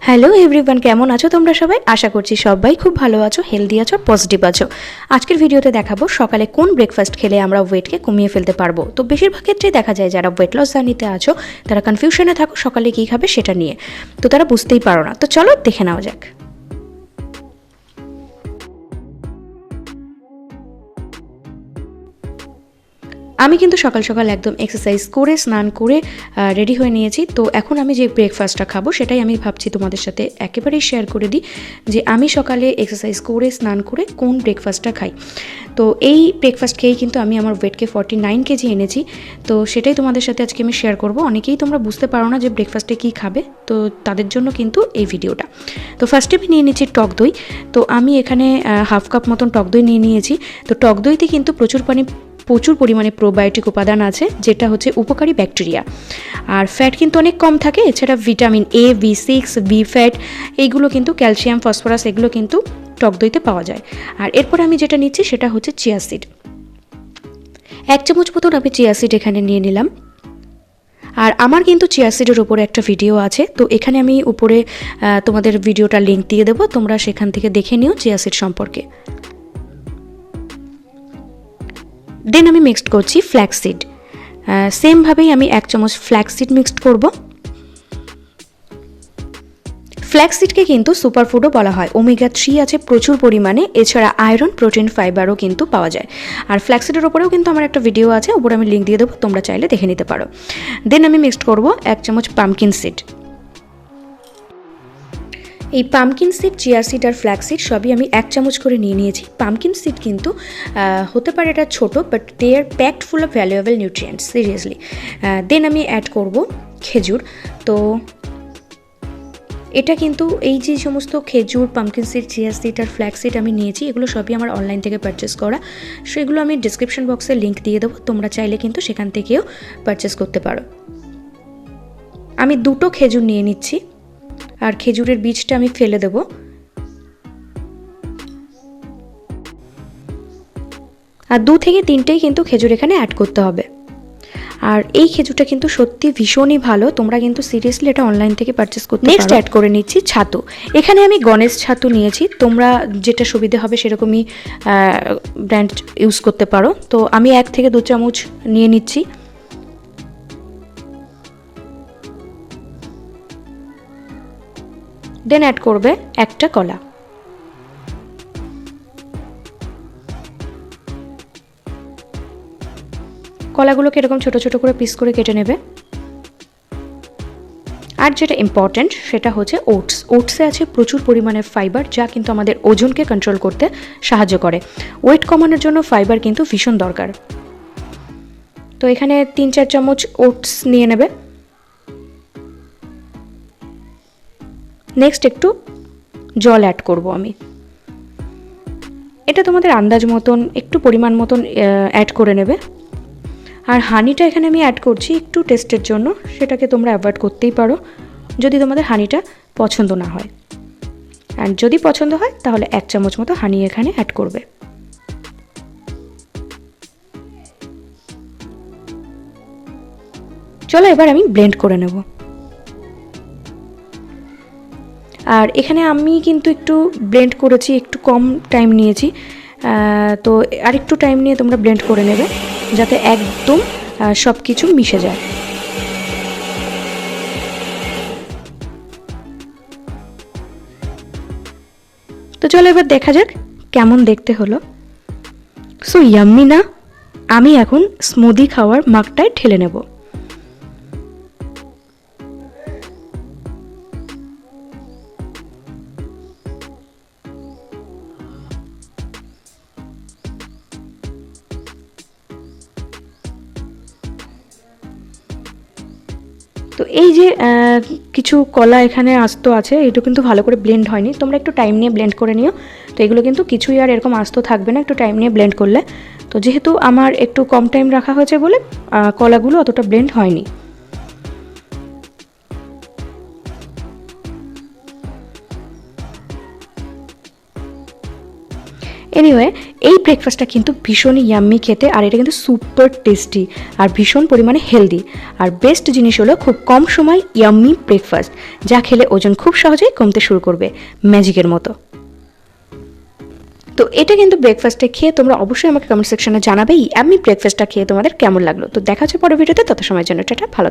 Hello everyone, কেমন আছো তোমরা সবাই? আশা করছি সবাই খুব ভালো আছো, হেলদি আছো, পজিটিভ আছো। আজকের ভিডিওতে দেখাবো সকালে কোন ব্রেকফাস্ট খেলে আমরা ওয়েটকে কমিয়ে ফেলতে পারবো। তো বেশিরভাগ ক্ষেত্রেই দেখা যায় যারা ওয়েট লস জার্নিতে আছো তারা কনফিউশনে থাকো সকালে কী খাবে সেটা নিয়ে, তো তারা বুঝতেই পারো না। তো চলো দেখে নেওয়া যাক। আমি কিন্তু সকাল সকাল একদম এক্সারসাইজ করে স্নান করে রেডি হয়ে নিয়েছি। তো এখন আমি যে ব্রেকফাস্টটা খাবো সেটাই আমি ভাবছি তোমাদের সাথে একেবারেই শেয়ার করে দিই, যে আমি সকালে এক্সারসাইজ করে স্নান করে কোন ব্রেকফাস্টটা খাই। তো এই ব্রেকফাস্ট খেয়েই কিন্তু আমি আমার ওয়েটকে 49 কেজি এনেছি। তো সেটাই তোমাদের সাথে আজকে আমি শেয়ার করব। অনেকেই তোমরা বুঝতে পারো না যে ব্রেকফাস্টে কী খাবে, তো তাদের জন্য কিন্তু এই ভিডিওটা। তো ফার্স্টে আমি নিয়ে নিচ্ছি টক দই। তো আমি এখানে হাফ কাপ মতন টক দই নিয়ে নিয়েছি। তো টক দইতে কিন্তু প্রচুর পরিমাণে প্রোবায়োটিক উপাদান আছে, যেটা হচ্ছে উপকারী ব্যাকটেরিয়া। আর ফ্যাট কিন্তু অনেক কম থাকে। এছাড়া vitamin A, B6, B fat, এইগুলো কিন্তু ক্যালসিয়াম, ফসফরাস, এগুলো কিন্তু টক দইতে পাওয়া যায়। আর এরপর আমি যেটা নিচ্ছি সেটা হচ্ছে চিয়া সিড। 1 চামচ মতন আমি চিয়া সিড এখানে নিয়ে নিলাম। আর আমার কিন্তু চিয়া সিডের উপরে একটা ভিডিও আছে, তো এখানে আমি উপরে তোমাদের ভিডিওটা লিঙ্ক দিয়ে দেবো, তোমরা সেখান থেকে দেখে নিও চিয়া সিড সম্পর্কে। দেন আমি মিক্সড করছি ফ্ল্যাক্স সিড। সেমভাবেই আমি 1 চামচ ফ্ল্যাক্স সিড মিক্সড করব। ফ্ল্যাক্স সিডকে কিন্তু সুপারফুডও বলা হয়। ওমেগা 3 আছে প্রচুর পরিমাণে, এছাড়া আয়রন, প্রোটিন, ফাইবারও কিন্তু পাওয়া যায়। আর ফ্ল্যাক্স সিডের ওপরেও কিন্তু আমার একটা ভিডিও আছে, ওপরে আমি লিঙ্ক দিয়ে দেবো, তোমরা চাইলে দেখে নিতে পারো। দেন আমি মিক্সড করব 1 চামচ পামকিন সিড। এই পামকিন সিড, চিয়া সিড আর ফ্ল্যাক্স সিড সবই আমি 1 চামচ করে নিয়ে নিয়েছি। পামকিন সিড কিন্তু হতে পারে এটা ছোটো, but they are packed full of valuable nutrients, seriously. Then আমি অ্যাড করব খেজুর। তো এটা কিন্তু এই যে সমস্ত খেজুর, পামকিন সিড, চিয়া সিড আর ফ্ল্যাক্স সিড আমি নিয়েছি, এগুলো সবই আমার অনলাইন থেকে পারচেস করা। সেগুলো আমি ডিসক্রিপশন বক্সে লিঙ্ক দিয়ে দেবো, তোমরা চাইলে কিন্তু সেখান থেকেও পারচেস করতে পারো। আমি 2টো খেজুর নিয়ে নিচ্ছি, আর খেজুরের বীজটা আমি ফেলে দেব। আর 2 থেকে 3টেই কিন্তু খেজুর এখানে অ্যাড করতে হবে। আর এই খেজুরটা কিন্তু সত্যি ভীষণই ভালো, তোমরা কিন্তু সিরিয়াসলি এটা অনলাইন থেকে পারচেস করতে পারো। নেক্সট অ্যাড করে নিচ্ছি ছাতু। এখানে আমি গণেশ ছাতু নিয়েছি, তোমরা যেটা সুবিধে হবে সেরকমই ব্র্যান্ড ইউজ করতে পারো। তো আমি 1 থেকে 2 চামচ নিয়ে নিচ্ছি। দেন অ্যাড করবে একটা কলা। কলাগুলোকে এরকম ছোট ছোট করে পিস করে কেটে নেবে। আর যেটা ইম্পর্ট্যান্ট সেটা হচ্ছে ওটস। ওটসে আছে প্রচুর পরিমাণে ফাইবার, যা কিন্তু আমাদের ওজনকে কন্ট্রোল করতে সাহায্য করে। ওয়েট কমানোর জন্য ফাইবার কিন্তু ভীষণ দরকার। তো এখানে 3-4 চামচ ওটস নিয়ে নেবে। নেক্সট একটু জল অ্যাড করব আমি। এটা তোমাদের আন্দাজ মতন একটু পরিমাণ মতন অ্যাড করে নেবে। আর হানিটা এখানে আমি অ্যাড করছি একটু টেস্টের জন্য, সেটাকে তোমরা অ্যাভয়েড করতেই পারো যদি তোমাদের হানিটা পছন্দ না হয়। অ্যান্ড যদি পছন্দ হয় তাহলে 1 চামচ মতো হানি এখানে অ্যাড করবে। চলো এবার আমি ব্লেন্ড করে নেব। আর এখানে আমি কিন্তু একটু ব্লেন্ড করেছি, একটু কম টাইম নিয়েছি। তো আর একটু টাইম নিয়ে তোমরা ব্লেন্ড করে নেবে, যাতে একদম সব কিছু মিশে যায়। তো চলো এবার দেখা যাক কেমন দেখতে হলো। সো ইয়াম্মি না? আমি এখন স্মুদি খাওয়ার মাগটায় ঢেলে নেব। তো এই যে কিছু কলা এখানে আস্ত আছে, এটা কিন্তু ভালো করে ব্লেন্ড হয়নি, তোমরা একটু টাইম নিয়ে ব্লেন্ড করে নিও। তো এগুলো কিন্তু কিছুই আর এরকম আস্ত থাকবে না একটু টাইম নিয়ে ব্লেন্ড করলে। তো যেহেতু আমার একটু কম টাইম রাখা হয়েছে বলে কলাগুলো অতটা ব্লেন্ড হয়নি। এনিওয়ে, এই ব্রেকফাস্টটা কিন্তু ভীষণ ইয়াম্মি খেতে, আর এটা কিন্তু সুপার টেস্টি আর ভীষণ পরিমাণে হেলদি। আর বেস্ট জিনিস হলো খুব কম সময় ইয়াম্মি ব্রেকফাস্ট, যা খেলে ওজন খুব সহজেই কমতে শুরু করবে ম্যাজিকের মতো। তো এটা কিন্তু ব্রেকফাস্টে খেয়ে তোমরা অবশ্যই আমাকে কমেন্ট সেকশনে জানাবে এই ইয়াম্মি ব্রেকফাস্টটা খেয়ে তোমাদের কেমন লাগলো। তো দেখা হচ্ছে পরের ভিডিওতে, তত সময়ের জন্য টাটা, ভালো।